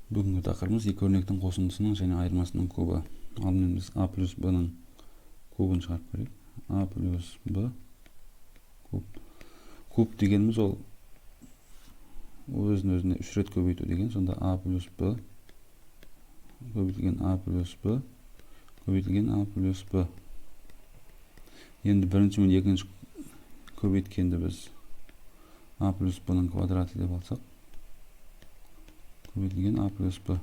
Бүгінгі тақырыбымыз екі өрнектің қосындысының және айырмасының кубы. Алдымен біз a плюс b-ның кубын шығарып көрейік. A плюс b куб. Куб дегеніміз ол өзін-өзіне 3 рет көбейту деген. Сонда a плюс b көбейтілген a плюс b көбейтілген a плюс b. Енді бірінші мен екінші көбейткенді біз a плюс b-ның квадраты деп алсақ, көбейтілген a плюс b.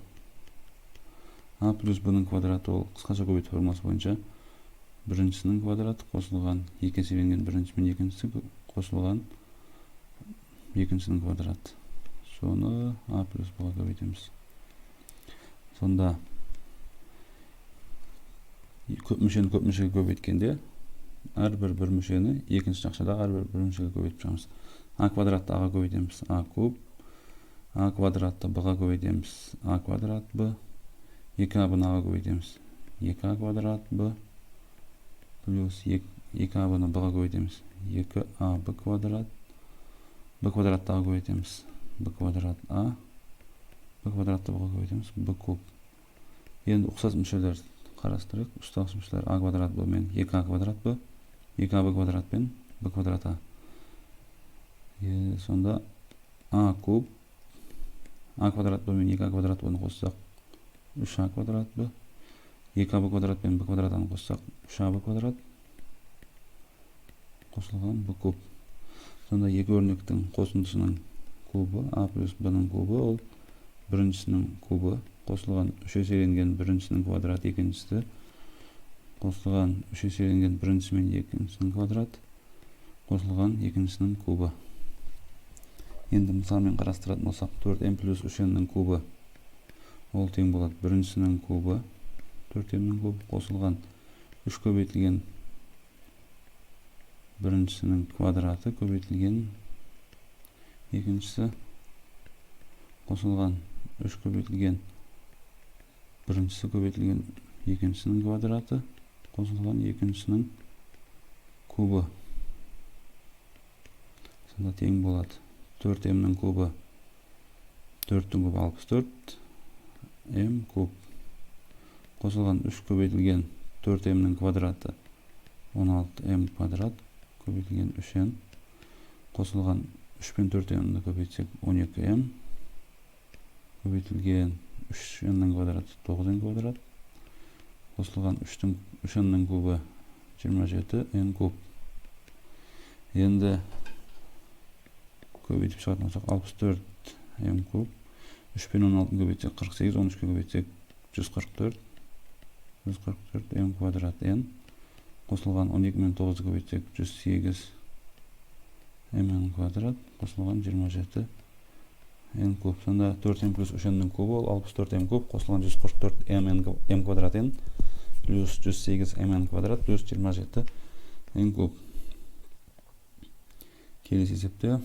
a плюс b-ның квадраты ол қысқаша көбейту формуласы бойынша біріншісінің квадраты қосылған екі еселенген бірінші мен екіншісі қосылған екіншісінің квадраты. Соны a плюс b-ға көбейтеміз. Сонда көп мүшені көп мүшеге көбейткенде әрбір бір мүшені екінші жақшадағы әрбір бір мүшеге көбейтіп шығамыз. a квадратты a-ға көбейтеміз a куб, a квадратты b-ға көбейтеміз a квадрат b, 2a-ны a-ға көбейтеміз 2a квадрат b плюс 2a-ны b-ға көбейтеміз 2ab квадрат, b квадратты a-ға көбейтеміз b квадрат a, b квадратты b-ға көбейтеміз b куб. Енді ұқсас мүшелер қарастырайық. Ұстағыш мүшелер a квадрат b мен 2a квадрат b, 2ab квадрат пен b квадрат a. Сонда a куб, a квадрат b мен 2a квадрат b-ны қоссақ 3a квадрат b, 2ab квадрат пен b квадрат a-ны қоссақ 3ab квадрат қосылған b куб. Сонда екі өрнектің қосындысының кубы a плюс b-ның кубы ол біріншісінің кубы қосылған 3 еселенген біріншісінің квадраты, екіншісі қосылған 3 еселенген біріншісі мен екіншісінің квадраты қосылған екіншісінің кубы. Енді мысалмен қарастыратын болсақ, 4m плюс 3n-ның кубы ол тең болады біріншісінің кубы 4m-ның кубы қосылған 3 көбейтілген біріншісінің квадраты көбейтілген екіншісі қосылған 3 көбейтілген біріншісі көбейтілген екіншісінің квадраты қосылған екіншісінің кубы. Сонда тең болады 4m-ның кубы 4-тің кубы 64 m куб қосылған 3 көбейтілген 4m-ның квадраты 16m квадрат көбейтілген 3n қосылған 3 пен 4m-ны көбейтсек 12m көбейтілген 3n-ның квадраты 9n квадрат қосылған 3n-ның кубы 27n куб. Енді көбейтіп шығатын болсақ 64m куб, 3 пен 16-ны көбейтсек 48, 13-ке көбейтсек 144m квадрат n қосылған 12 мен 9-ды көбейтсек 108m квадрат қосылған 27m куб. Сонда 4m плюс 3n-ның кубы ол 64m куб қосылған 144m квадрат n плюс 108m квадрат плюс 27m куб. Келесі есепте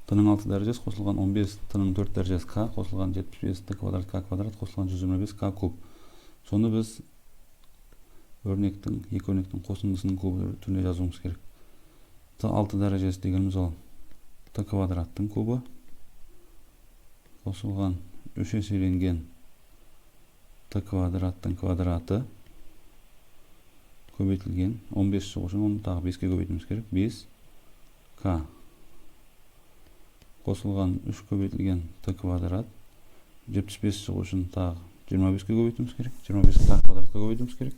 t-ның 6 дәрежесі қосылған 15, t-ның 4 дәрежесі k қосылған 75 t квадрат k квадрат қосылған 125 k куб. Соны біз екі өрнектің қосындысының кубы түрінде жазуымыз керек. t6 дәрежесі дегеніміз ол t квадраттың кубы қосылған 3 еселенген t квадраттың квадраты көбейтілген 15 шығу үшін оны тағы 5-ке көбейтуіміз керек. 5k қосылған 3 көбейтілген t квадрат 75 шығу үшін тағы 25-ке көбейтуіміз керек. 25k квадратқа көбейтуіміз керек.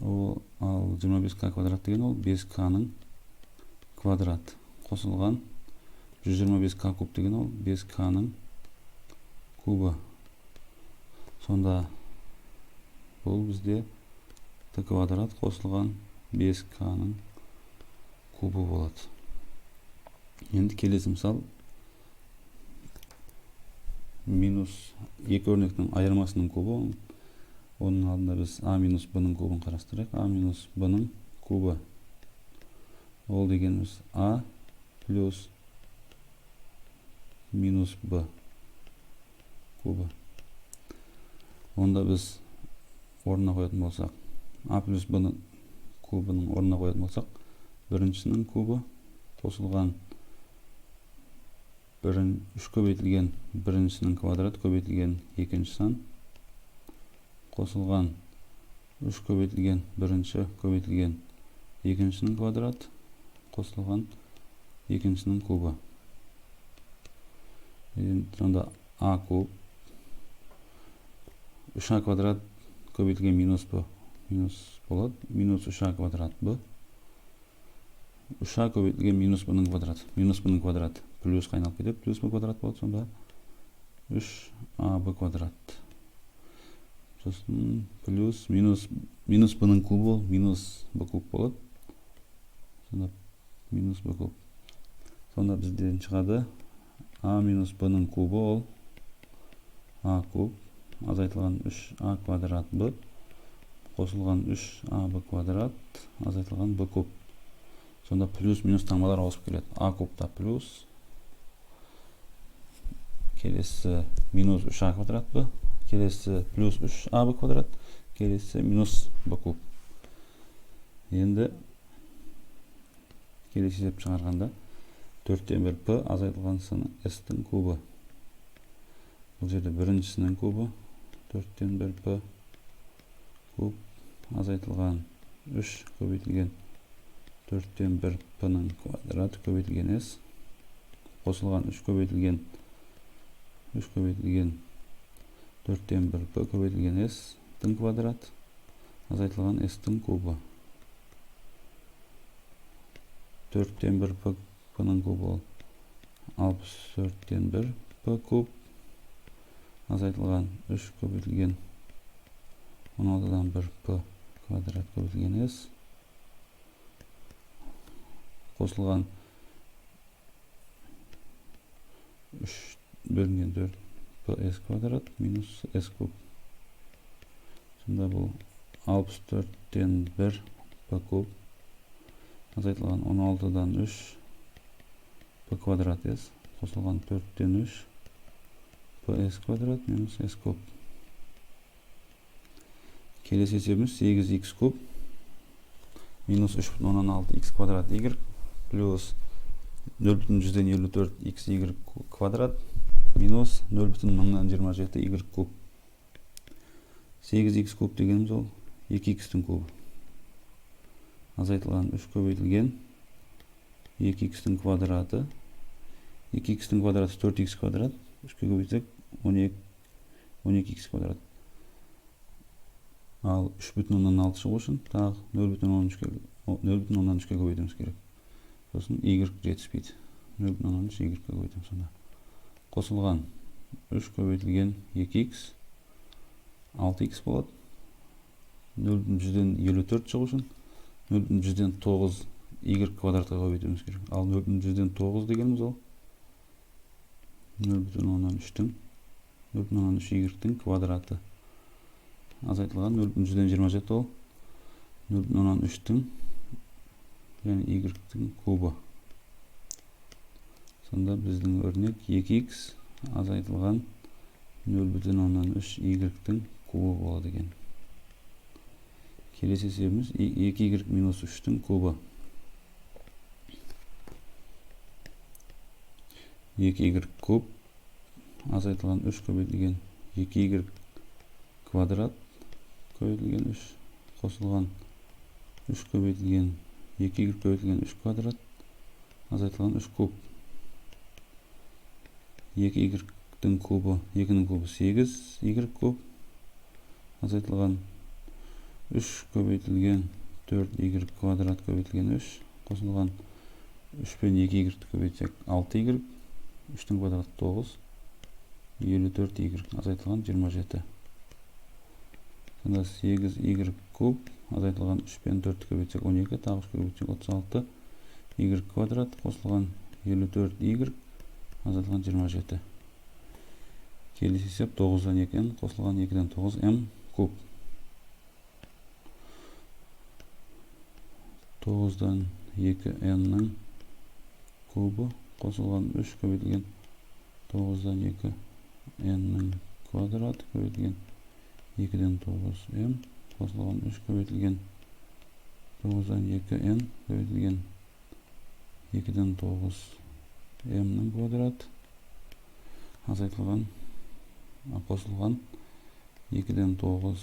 Ал 25k квадрат деген ол 5k-ның квадрат қосылған 125k куб деген ол 5k-ның кубы. Сонда бұл бізде t квадрат қосылған 5k-ның кубы болады. Енді келесі мысал минус екі өрнектің айырмасының кубы. Оның алдында біз a минус b-ның кубын қарастырайық. a минус b-ның кубы ол дегеніміз a плюс минус b кубы. Онда біз орнына қоятын болсақ, a плюс b-ның кубының орнына қоятын болсақ, біріншісінің кубы қосылған 3 көбейтілген біріншісінің квадраты көбейтілген екінші сан қосылған 3 көбейтілген бірінші көбейтілген екіншінің квадраты қосылған екіншінің кубы. Сонда а куб 3а квадрат көбейтілген минус б минус болады. Минус 3а квадрат б 3а көбейтілген минус б-ның квадраты. Минус б-ның квадраты плюсқа айналып кетеді. Плюс б квадрат болады. Сонда 3аб квадрат. Сосын плюс минус б-ның кубы минус б куб болады. Сонда минус б куб. Сонда бізден шығады а минус б-ның кубы ол а куб азайтылған 3а квадрат б қосылған 3аб квадрат азайтылған б куб. Сонда плюс минус таңбалар ауысып келеді. А кубта плюс, келесі минус 3а квадрат б, келесі плюс 3аб квадрат, келесі минус б куб. Енді келесі есеп шығарғанда 4-тен 1 п азайтылған саны s-тің кубы. Бұл жерде біріншісінің кубы 4-тен 1 п куб азайтылған 3 көбейтілген 4-тен 1 п-ның квадраты көбейтілген s қосылған 3 көбейтілген 4-тен 1 п көбейтілген s-тің квадраты азайтылған s-тің кубы. 4-тен 1 п-ның кубы 64-тен 1 п куб азайтылған 3 көбейтілген 16-дан 1 п квадрат көбейтілген s қосылған 3/4 п с квадрат минус s куб. Сонда бұл 64-тен 1 п куб азайтылған 16-дан 3 п квадрат s қосылған 4-тен 3 п с квадрат минус s куб. Келесі есебіміз 8х куб минус 3,6х квадрат y плюс 0,154xy квадрат минус 0,027y куб. 8х куб дегеніміз ол 2х-тің кубы. Азайтылған 3 көбейтілген 2х-тің квадраты. 2х-тің квадраты 4х квадрат. 3-ке көбейтсек 12х квадрат. Ал 3,6 шығу үшін тағы 0,3-ке көбейтіміз керек. Сосын y жетіспейді. 0,3 y-ке көбейтіміз. Сонда қосылған 3 көбейтілген 2х 6х болады. 0,154 шығу үшін 0,109 y квадратқа көбейтіміз керек. Ал 0,109 дегеніміз ол 0,3 y-тің квадраты. Азайтылған 0,127 ол 0,3-тің және y-тің кубы. Сонда біздің өрнек 2х азайтылған 0,3 y-тің кубы болады екен. Келесі есебіміз 2y минус 3-тің кубы. 2y куб азайтылған 3 көбейтілген 2y квадрат көбейтілген 3 қосылған 3 көбейтілген 2y көбейтілген 3 квадрат азайтылған 3 куб. 2y-тің кубы 2-нің кубы 8y куб азайтылған 3 көбейтілген 4y квадрат көбейтілген 3 қосылған 3 пен 2y көбейтсек 6y 3-тің квадраты 9 54y азайтылған 27. Сонда 8y куб азайтылған 3 пен 4 көбейтсек 12, тағы 3 көбейтсек 36 y квадрат қосылған 54y азайтылған 27. Келесі есеп 9-дан 2n қосылған 2-ден 9m куб. 9-дан 2n-нің кубы қосылған 3 көбейтілген 9-дан 2n-нің квадрат көбейтілген 2-ден 9m қосылған 3 көбейтілген 9-дан 2n көбейтілген 2-ден 9m-нің квадрат азайтылған қосылған 2-ден 9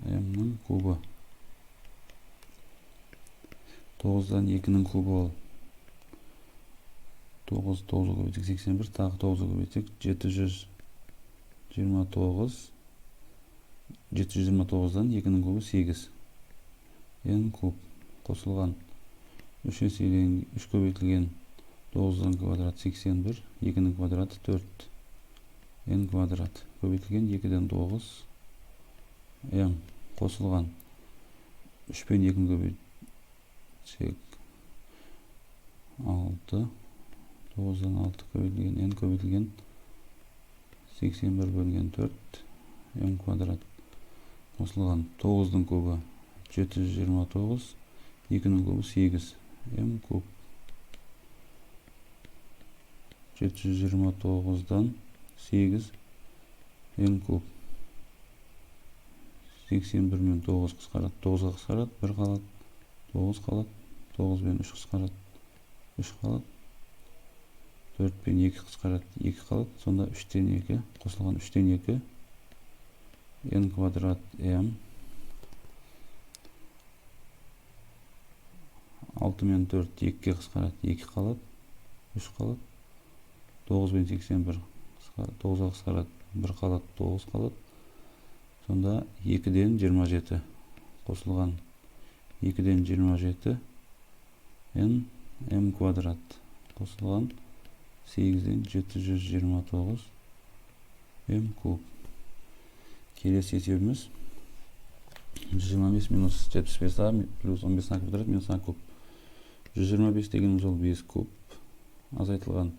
м-нің кубы. 9-дан 2-нің кубы ол 9, 9-ға көбейтсек 81, тағы 9-ға көбейтсек 729. 729-дан 2-нің кубы 8 n куб қосылған 3 көбейтілген 9-ның квадраты 81, 2-нің квадраты 4 n квадрат көбейтілген 2-ден 9 м қосылған 3 пен 2-ні көбейтсек 6, 9-дан 6 көбейтілген n көбейтілген 81 бөлінген 4 м квадрат қосылған 9-дың кубы 729, 2-нің кубы 8 м куб. 729-дан 8 n куб. 81 мен 9 қысқарады, 9-ға қысқарады, 1 қалады, 9 қалады, 9 мен 3 қысқарады, 3 қалады, 4 пен 2 қысқарады, 2 қалады, сонда 3-тен 2 қосылған 3-тен 2 n квадрат м. 6 мен 4 2-ге қысқарады, 2 қалады, 3 қалады, 9 мен 81 9-ға қысқарады, 1 қалады, 9 қалады, сонда 2-ден 27 қосылған 2-ден 27 n м квадрат қосылған 8-ден 729 м куб. Келесі есебіміз 125 минус 75а плюс 15а квадрат минус а куб. 125 дегеніміз ол 5 куб азайтылған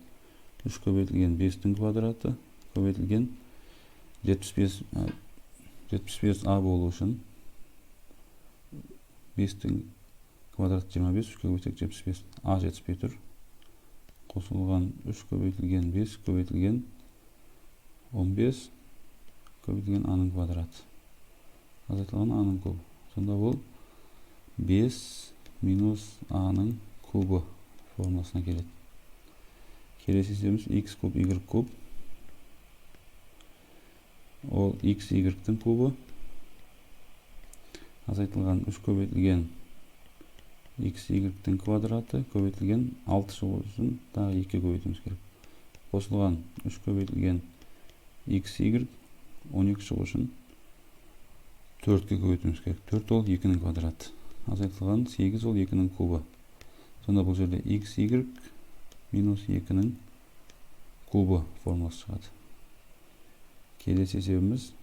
3 көбейтілген 5-тің квадраты көбейтілген 75а болу үшін 5-тің квадраты 25, 3 көбейтсек 75, а жетіспей тұр. Қосылған 3 көбейтілген 5 көбейтілген 15 көбейтілген а-ның квадраты. Азайтылған а-ның кубы. Сонда ол 5 минус а-ның кубы формуласына келеді. Келесі есебіміз x куб, y куб. Ол x, y-тің кубы. Азайтылған 3 көбейтілген x, y-тің квадраты көбейтілген 6 шығу үшін тағы 2 көбейтіміз керек. Қосылған 3 көбейтілген x, y 12 шығу үшін 4-ке көбейтіміз керек. 4 ол 2-нің квадраты. Азайтылған 8 ол 2-нің кубы. Сонда бұл жерде x, y минус 2-нің кубы формуласы шығады. Келесі есебіміз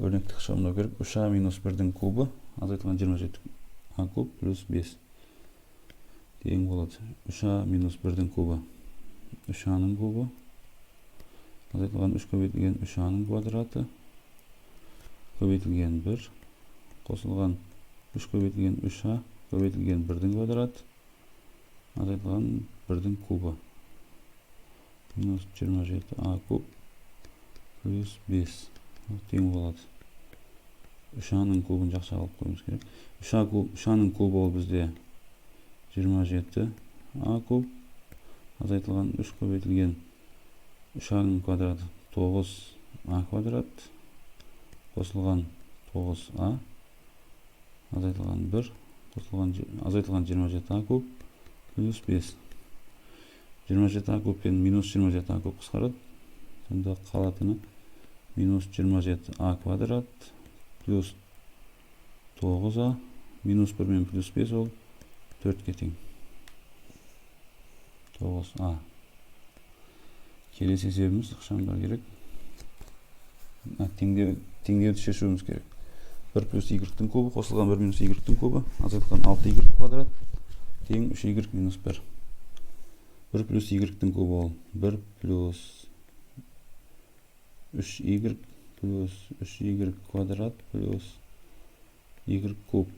өрнектік шығымдау керек. 3а минус 1-дің кубы азайтылған 27а куб плюс 5 деген болады. 3а минус 1-дің кубы 3а-ның кубы азайтылған 3 көбейтілген 3а-ның квадраты көбейтілген 1 қосылған 3 көбейтілген 3а көбейтілген 1-дің квадраты азайтылған 1-дің кубы минус 27а куб плюс 5 тең болады. 3а-ның кубын жақша алып қоймыз керек. 3а-ның кубы ол бізде 27а куб азайтылған 3 көбейтілген 3а-ның квадраты 9а квадрат қосылған 9а азайтылған 1 азайтылған 27а куб плюс 5. 27а куб пен минус 27а куб қысқарады. Сонда қалатыны минус 27а квадрат плюс 9а минус 1 мен плюс 5 ол 4-ке тең. 9а. Келесі есебіміз ықшамдар керек. Теңдеуді шешуіміз керек. 1 плюс y-тің кубы қосылған 1 минус y-тің кубы азайтылған 6y квадрат тең 3y минус 1. 1 плюс y-тің кубы ол 1 плюс 3y плюс 3y квадрат плюс y куб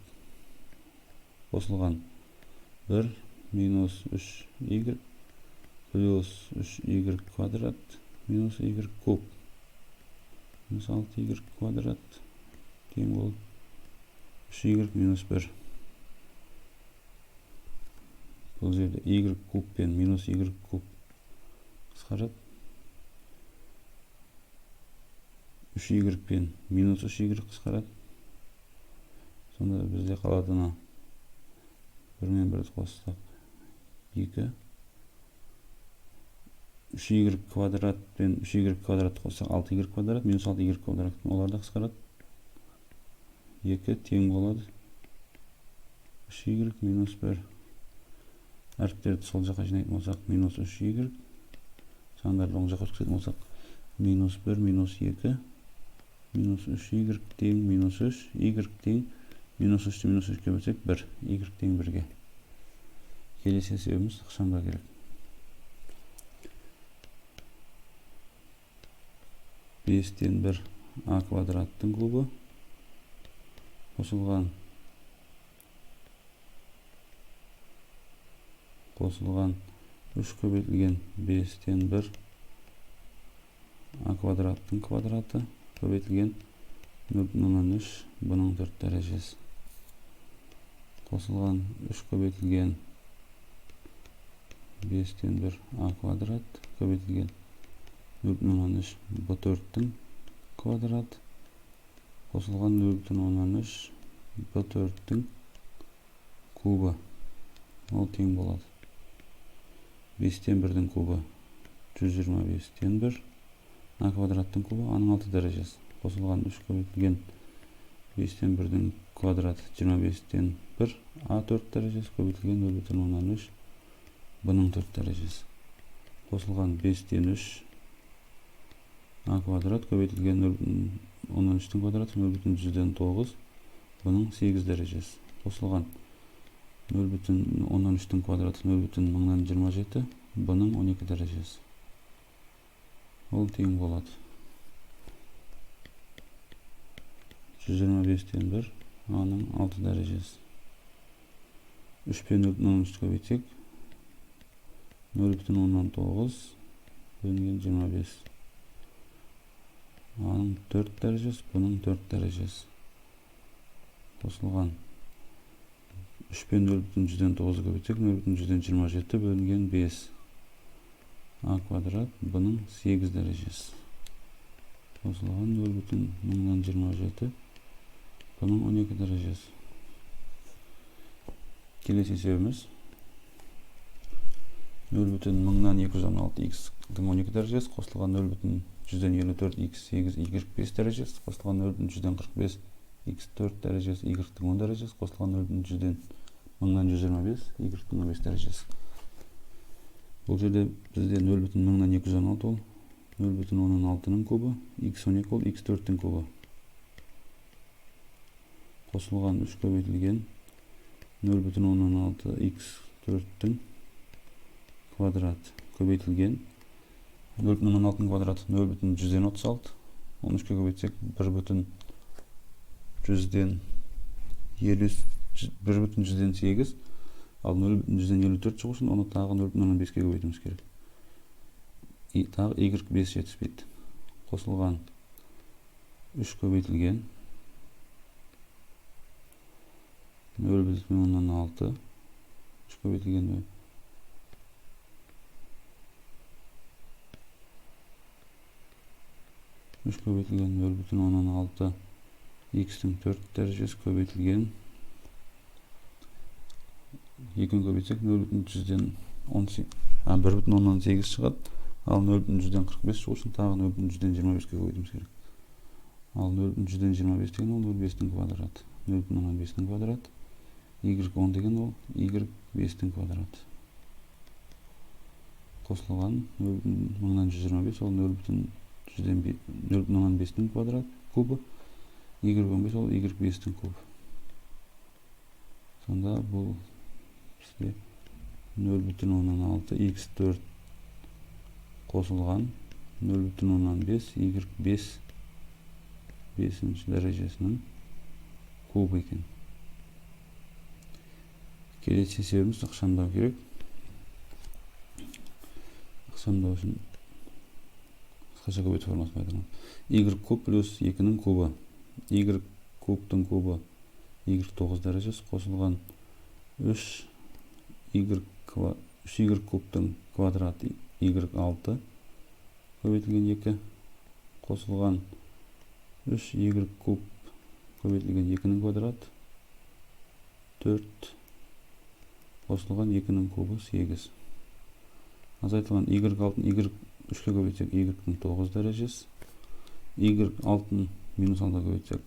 қосылған 1 минус 3y плюс 3y квадрат минус y куб минус 6y квадрат тең ол 3y минус 1. Бұл жерде y куб пен минус y куб қысқарады. 3y пен минус 3y қысқарады. Сонда бізде қалады ана 1 мен 1 қоссақ 2. 3y квадрат пен 3y квадрат қоссақ 6y квадрат минус 6y квадрат. Олар да қысқарады. 2 тең болады 3y минус 1. Әріптерді сол жаққа жинайтын болсақ минус 3y. Сандарды оң жаққа өткізетін болсақ минус 1 минус 2 минус 3y тең минус 3 y тең минус 3-ті минус 3-ке бөлсек 1 y тең 1-ге. Келесі есебіміз ықшамдау керек. 5-тен 1 а квадраттың кубы қосылған 3 көбейтілген 5-тен 1 а квадраттың квадраты көбейтілген 0,3 бұның 4 дәрежесі. Қосылған 3 көбейтілген 5-тен 1 а квадрат көбейтілген 0,3 бұ 4-тің квадрат. Қосылған 0,3 бұ 4-тің кубы. Ол тең болады. 5-тен 1-дің кубы 125-тен 1 а квадраттың кубы аның 6 дәрежесі. Қосылған 3 көбейтілген 5-тен 1-дің квадраты 25-тен 1 а 4 дәрежесі көбейтілген 0,3 бұның 4 дәрежесі. Қосылған 5-тен 3 а квадрат көбейтілген 0,3-тің квадраты 0,9 бұның 8 дәрежесі. Қосылған 0,3-тің квадраты 0,027 бұның 12 дәрежесі. Ол тең болады. 125-тен 1 аның 6 дәрежесі. 3 пен 0,3 көбейтсек 0,9 бөлінген 25. Аның 4 дәрежесі, бұның 4 дәрежесі. Қосылған 3 пен 0,9 көбейтсек 0,127 бөлінген 5 а квадрат бұның 8 дәрежесі. Қосылған 0,027 бұның 12 дәрежесі. Келесі есебіміз 0,216 x-тің 12 дәрежесі қосылған 0,154 x8 y5 дәрежесі қосылған 0,145 x4 дәрежесі y-тің 10 дәрежесі қосылған 0,125 y-тің 15 дәрежесі. Бұл жерде бізде 0,216 ол 0,16-ның кубы, x12 ол x4-тің кубы. Қосылған 3 көбейтілген 0,16 x4-тің квадрат көбейтілген 0,16-ның квадраты 0,136. 13-ке көбейтсек 1,108. Ал 0,154 шығу үшін оны тағы 0,5-ке көбейтіміз керек. Тағы y5 жетіспейді. Қосылған 3 көбейтілген 0,16 3 көбейтілген 3 көбейтілген 0,16 x-тің 4 дәрежесі көбейтілген 2-ні көбейтсек 1,18 шығады. Ал 0,145 шығу үшін тағы 0,125-ке көбейтіміз керек. Ал 0,125 деген ол 0,5-тің квадраты. 0,5-тің квадраты. y10 деген ол y5-тің квадраты. Қосылған 0,125 ол 0,5-тің квадрат кубы. y15 ол y5-тің кубы. Сонда бұл 0,16 x4 қосылған 0,15 y5 5-ші дәрежесінің кубы екен. Келесі есебіміз ықшамдау керек. Ықшамдау үшін қысқаша көбейту формасын пайдаланамыз. Y куб плюс 2-нің кубы. Y кубтың кубы y9 дәрежесі қосылған 3y кубтың квадраты y6 көбейтілген 2 қосылған 3y куб көбейтілген 2-нің квадрат 4 қосылған 2-нің кубы 8. Азайтылған y алтын y 3-ке көбейтсек y-ның 9 дәрежесі. Y алтын минус 6-ға көбейтсек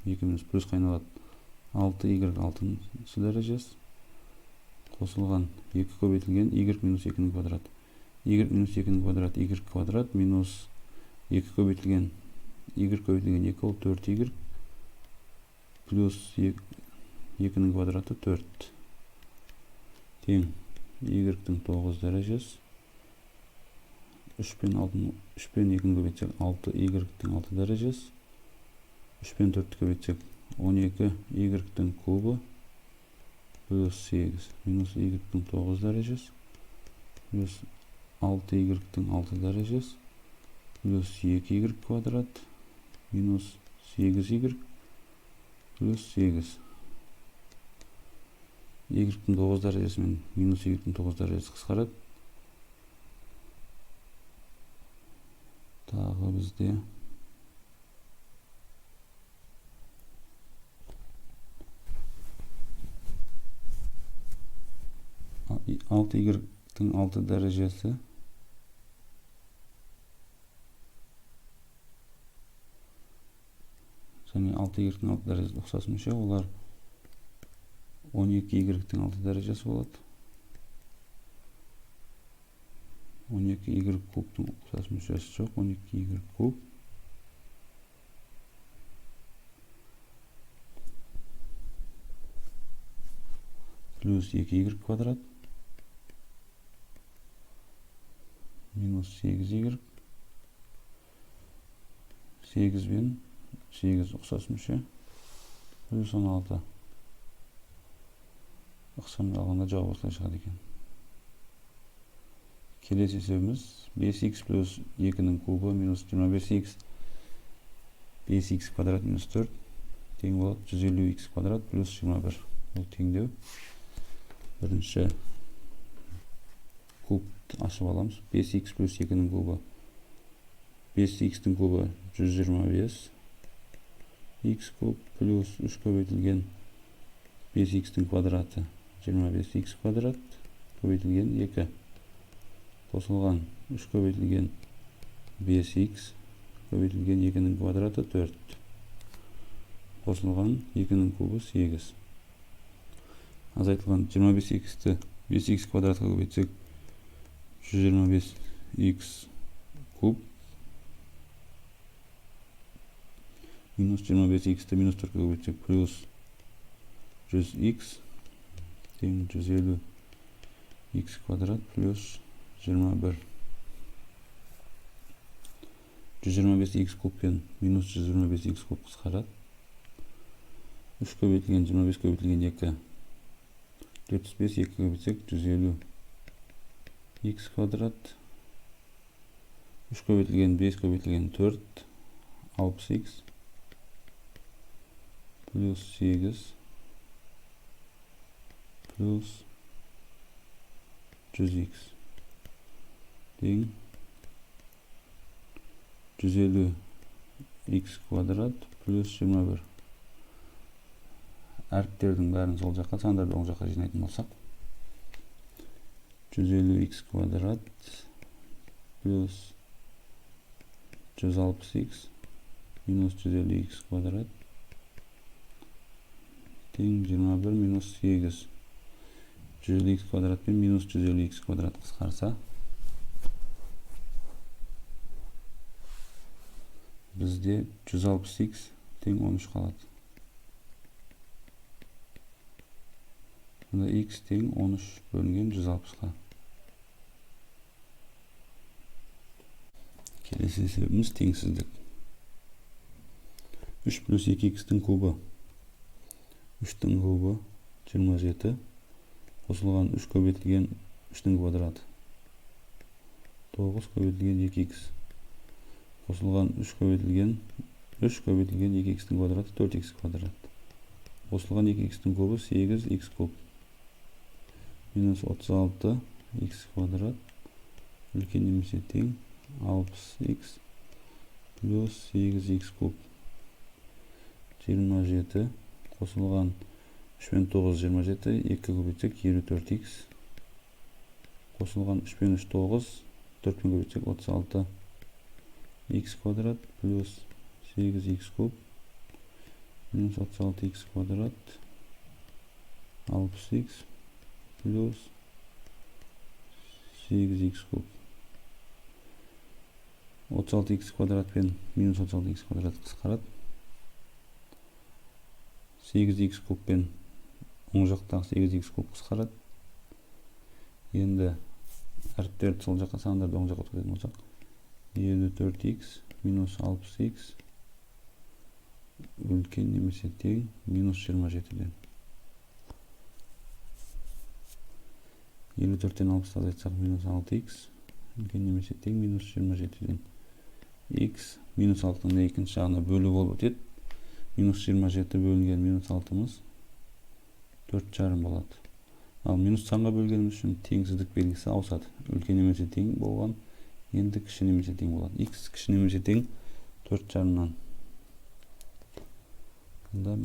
2 минус плюс қайналады 6y алтын дәрежесі. Қосылған 2 көбейтілген y минус 2-нің квадраты. Y минус 2-нің квадраты y квадрат минус 2 көбейтілген y көбейтілген 2 ол 4y плюс 2-нің квадраты 4 тең y-дің 9 дәрежесі. 3 пен 2-ні көбейтсек 6y-дің 6 дәрежесі. 3 пен 4-ті көбейтсек 12 y-дің кубы плюс 8 минус y-дің 9 дәрежесі плюс 6y-дің 6 дәрежесі плюс 2y квадрат минус 8y плюс 8. Y-дің 9 дәрежесі мен минус y-дің 9 дәрежесі қысқарады. Тағы бізде 6y-дің 6 дәрежесі және 6y-дің 6 дәрежесі ұқсас мүше, олар 12y-дің 6 дәрежесі болады. 12y кубтың ұқсас мүшесі жоқ, 12y куб плюс 2y квадрат минус 8y 8 бен 8 ұқсас мүше плюс 16. Ықшамды алғанда жауап осылай шығады екен. Келесі есебіміз 5x плюс 2-нің кубы минус 25x 5x квадрат минус 4 тең болады 150x квадрат плюс 21. Бұл теңдеу. Бірінші кубты ашып аламыз. 5x плюс 2-нің кубы 5x-дің кубы 125 x куб плюс 3 көбейтілген 5x-дің квадраты 25x квадрат көбейтілген 2 қосылған 3 көбейтілген 5x көбейтілген 2-нің квадраты 4 қосылған 2-нің кубы 8. Азайтылған 25x-ті 5x квадратқа көбейтсек 125x куб минус 25x-ті минус 4-ке көбейтсек плюс 100x тең 150x квадрат плюс 21. 125x куб пен минус 125x куб қысқарады. 3 көбейтілген 25 көбейтілген 2 45, 2 көбейтсек 150x квадрат 3 көбейтілген 5 көбейтілген 4 60x плюс 8 плюс 100x тең 150x квадрат плюс 21. Әріптердің бәрін сол жаққа, сандарды оң жаққа жинайтын болсақ 150x квадрат плюс 160x минус 150x квадрат тең 21 минус 8. 150x квадрат пен минус 150x квадрат қысқарса бізде 160x тең 13 қалады. Бұнда x тең 13 бөлінген 160-ға. Келесі есебіміз теңсіздік. 3 плюс 2x-тің кубы 3-тің кубы 27 қосылған 3 көбейтілген 3-тің квадраты 9 көбейтілген 2x қосылған 3 көбейтілген 2x-тің квадраты 4x квадрат қосылған 2x-тің кубы 8x куб минус 36x квадрат үлкен немесе тең 60x плюс 8x куб 27 қосылған 3 пен 9 27, 2 көбейтсек 24x қосылған 3 пен 3 9, 4 пен көбейтсек 36 x квадрат плюс 8x куб минус 36x квадрат 60x плюс 8x куб. 36x квадрат пен минус 36x квадрат қысқарады. 8x куб пен оң жақтағы 8x куб қысқарады. Енді әріптерді сол жаққа, сандарды оң жаққа өткізетін болсақ, 54x минус 60x үлкен немесе тең минус 27-ден. 54-тен 60-ты азайтсақ минус 6x үлкен немесе тең минус 27-ден. X минус 6-ның екінші жағына бөлу болып өтеді. Минус 27 бөлінген минус 6-мыз 4,5 болады. Ал минус санға бөлгеніміз үшін теңсіздік белгісі ауысады. Үлкен немесе тең болған, енді кіші немесе тең болады. X кіші немесе тең 4,5-нан. Онда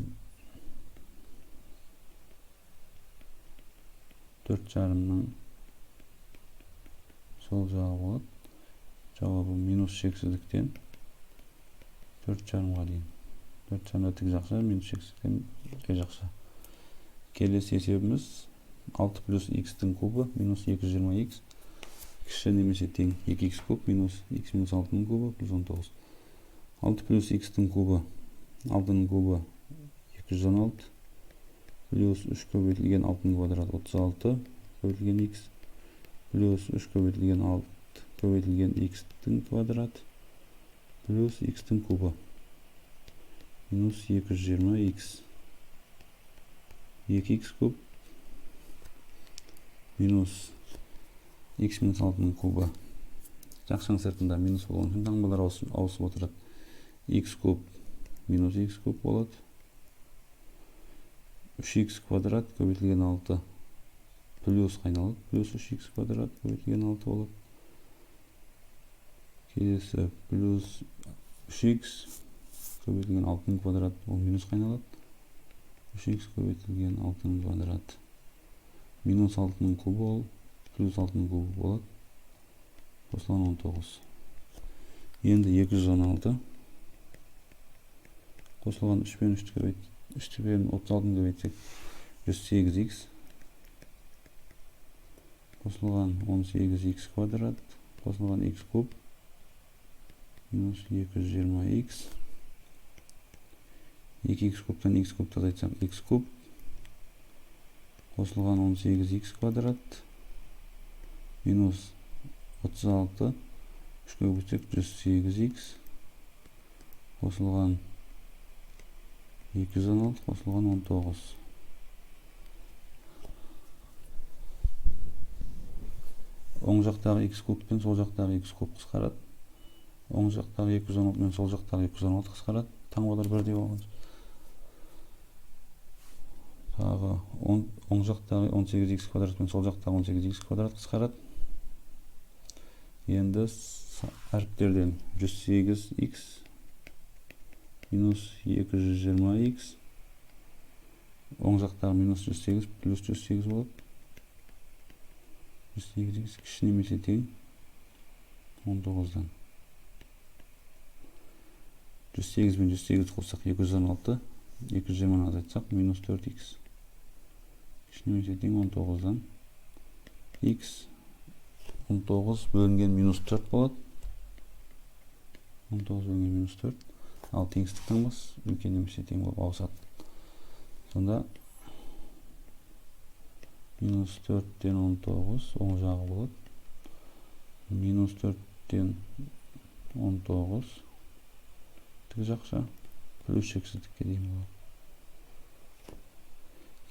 4,5-ның сол жағы болады. Жауабы минус шексіздіктен 4,5-ға дейін. 4,5-ға тік жақша, минус шексіздіктен жай жақша. Келесі есебіміз 6 плюс x-тің кубы минус 220x кіші немесе тең 2x куб минус x минус 6-ның кубы плюс 19. 6 плюс x-тің кубы 6-ның кубы 216 плюс 3 көбейтілген 6-ның квадрат 36 көбейтілген x плюс 3 көбейтілген 6 көбейтілген x-тің квадрат плюс x-тің кубы минус 220x 2x куб минус x минус 6-ның кубы. Жақшаның сыртында минус болған үшін таңбалар ауысып отырады. X куб минус x куб болады. 3x квадрат көбейтілген 6 плюс қайналады. Плюс 3x квадрат көбейтілген 6 болады. Келесі плюс 3x көбейтілген 6-ның квадрат ол минус қайналады. 3x көбейтілген 6-ның квадрат минус 6-ның кубы ол плюс 6-ның кубы болады. Қосылған 19. Енді 216 қосылған 3 пен 3 пен 36-ны көбейтсек 108x қосылған 18x квадрат қосылған x куб минус 220x 2x кубтан x кубты азайтсақ x куб қосылған 18x квадрат минус 36 3-ке көбейтсек 108x қосылған 216 қосылған 19. Оң жақтағы x куб пен сол жақтағы x куб қысқарады. Оң жақтағы 216 мен сол жақтағы 216 қысқарады. Таңбалар бірдей болған. Тағы оң жақтағы 18x квадрат пен сол жақтағы 18x квадрат қысқарады. Енді әріптерден 108x минус 220x оң жақтағы минус 108 плюс 108 болады. 108x кіші немесе тең 19-дан. 108 мен 108 қоссақ 216, 220-ны азайтсақ минус 4x кіші немесе тең 19-дан. X 19 бөлінген минус 4 болады. 19 бөлінген минус 4. Ал теңсіздік таңбас үлкен немесе тең болып ауысады. Сонда минус 4-тен 19 оң жағы болады. Минус 4-тен 19 тік жақша плюс шексіздікке дейін болады.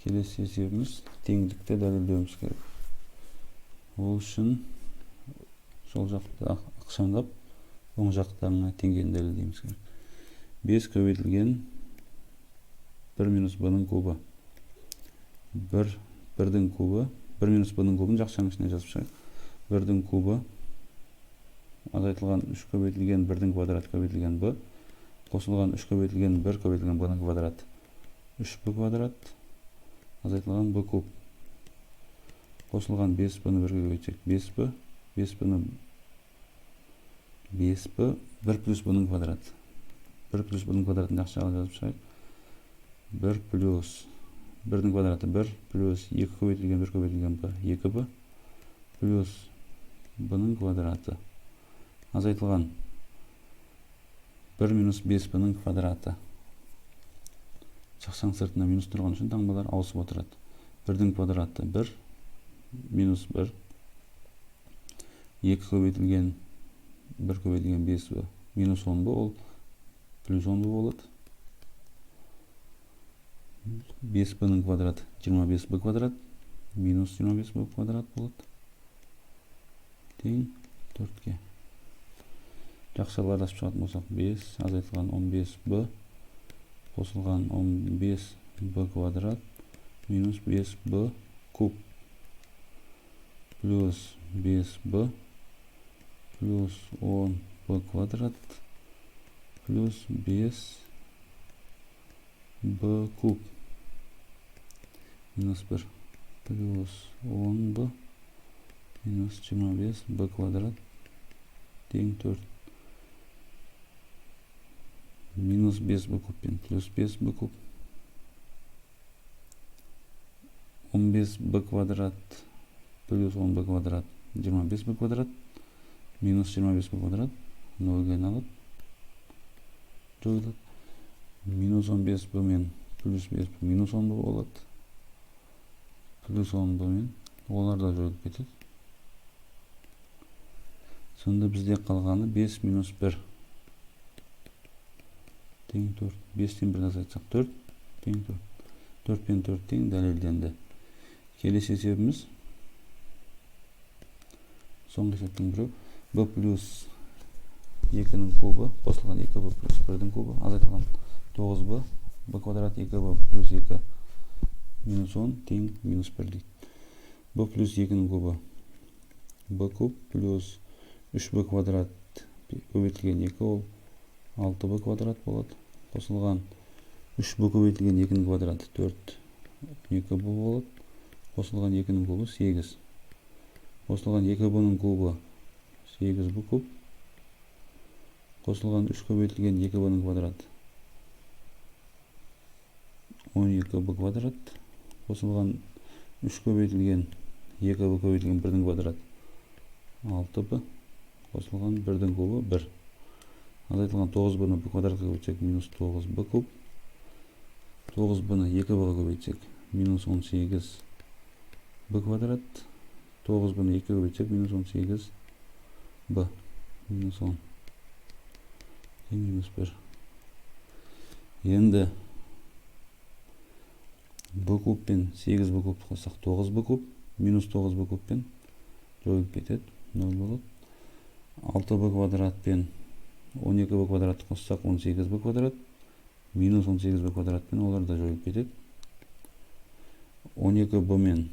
Келесі есебіміз теңдікті дәлелдеуіміз керек. Ол үшін сол жақты ықшамдап оң жақтарына теңгені дәлелдеуіміз керек. 5 көбейтілген 1 минус b-ның кубы 1-дің кубы 1 минус b-ның кубын жақшаның ішіне жазып шығайық. 1-дің кубы азайтылған 3 көбейтілген 1-дің квадрат көбейтілген b қосылған 3 көбейтілген 1 көбейтілген b-ның квадраты 3b квадрат, азайтылған b куб. Қосылған 5b-ны 1-ге көбейтсек 5b, 5b-ны 5b 1 плюс b-ның квадраты. 1 плюс b-ның квадратын жақсы жағына жазып шығайық. 1 плюс 1-дің квадраты 1 плюс 2 көбейтілген 1 көбейтілген b 2b плюс b-ның квадраты. Азайтылған 1 минус 5b-ның квадраты. Шақшаң сыртына минус тұрған үшін таңбалар ауысып отырады. 1-дің квадраты 1 минус 1 2 көбейтілген 1 көбейтілген 5b минус 10b ол плюс 10b болады. 5b-ның квадраты 25b квадрат минус 25b квадрат болады. Тең 4-ке. Жақшалар ашып шығатын болсақ 5 азайтылған 15b қосылған 15b квадрат минус 5b куб плюс 5b плюс 10b квадрат плюс 5b куб минус 1 плюс 10b минус 25b квадрат тең 4 минус 5b куб пен плюс 5b куб 15b квадрат плюс 10b квадрат 25b квадрат минус 25b квадрат 0-ге айналып жойылады. Минус 15b мен плюс 5b минус 10b болады. Плюс 10b мен олар да жойылып кетеді. Сонда бізде қалғаны 5 минус 1 тең 4. 5-тен 1 азайтсақ 4 тең 4. 4 пен 4 тең дәлелденді. Келесі есебіміз соңғы есептің біреу. b плюс 2-ның кубы қосылған 2b плюс 1-дің кубы азайтылған 9b b квадрат 2b плюс 2 минус 10 тең минус 1 дейді. b плюс 2-ның кубы b куб плюс 3b квадрат көбейтілген 2 ол 6b квадрат болады. Қосылған 3b көбейтілген 2-ның квадраты 4 2b болады. Қосылған 2-ның кубы 8. Қосылған 2b-ның кубы 8b куб. Қосылған 3 көбейтілген 2b-ның квадраты 12b квадрат. Қосылған 3 көбейтілген 2b көбейтілген 1-дің квадраты 6b. Қосылған 1-дің кубы 1. Азайтылған 9b-ны b квадратқа көбейтсек минус 9b куб. 9b-ны 2b-ға көбейтсек минус 18b квадрат. 9b-ны 2 көбейтсек минус 18b минус 10 минус 1. Енді b куб пен 8b куб қоссақ 9b куб минус 9b куб пен жойылып кетеді. 0 болады. 6b квадрат пен 12b квадрат қоссақ 18b квадрат минус 18b квадрат пен олар да жойылып кетеді. 12b мен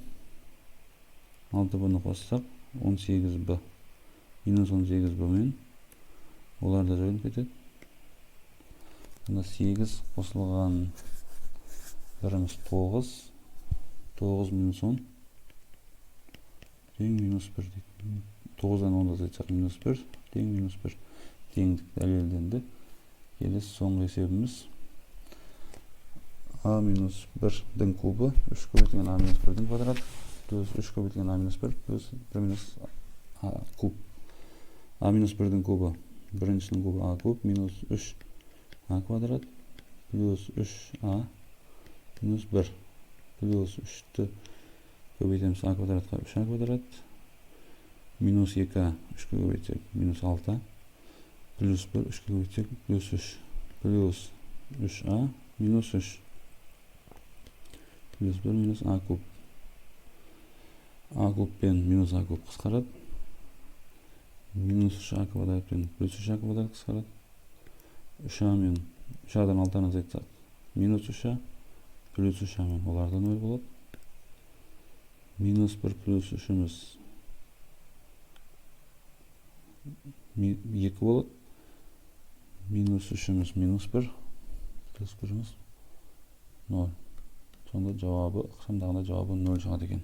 6b-ны қоссақ 18b минус 18b мен олар да жойылып кетеді. 8 қосылған біріміз 9 9 минус 10 тең минус 1 дейді. 9-дан 10 азайтсақ минус 1 тең минус 1 теңдік дәлелденді. Келесі соңғы есебіміз a минус 1-дің кубы 3 көбейтілген a минус 1-дің квадраты плюс 3 көбейтілген a минус 1 плюс 1 минус a куб. a минус 1-дің кубы біріншінің кубы a куб минус 3a квадрат плюс 3a минус 1 плюс 3-ті көбейтеміз a квадратқа 3a квадрат минус 2 3-ке көбейтсек минус 6 плюс 1 3-ке көбейтсек плюс 3 плюс 3a минус 3 плюс 1 минус a куб. a куб пен минус a куб қысқарады. Минус 3a квадрат пен плюс 3a квадрат қысқарады. 3a мен 3a-дан 6-дан азайтсақ минус 3a плюс 3a мен оларда 0 болады. Минус 1 плюс 3-іміз 2 болады. Минус 3-іміз минус 1. Плюс 1-іміз 0. Сонда жауабы, ықшамдағында жауабы 0 шығады екен.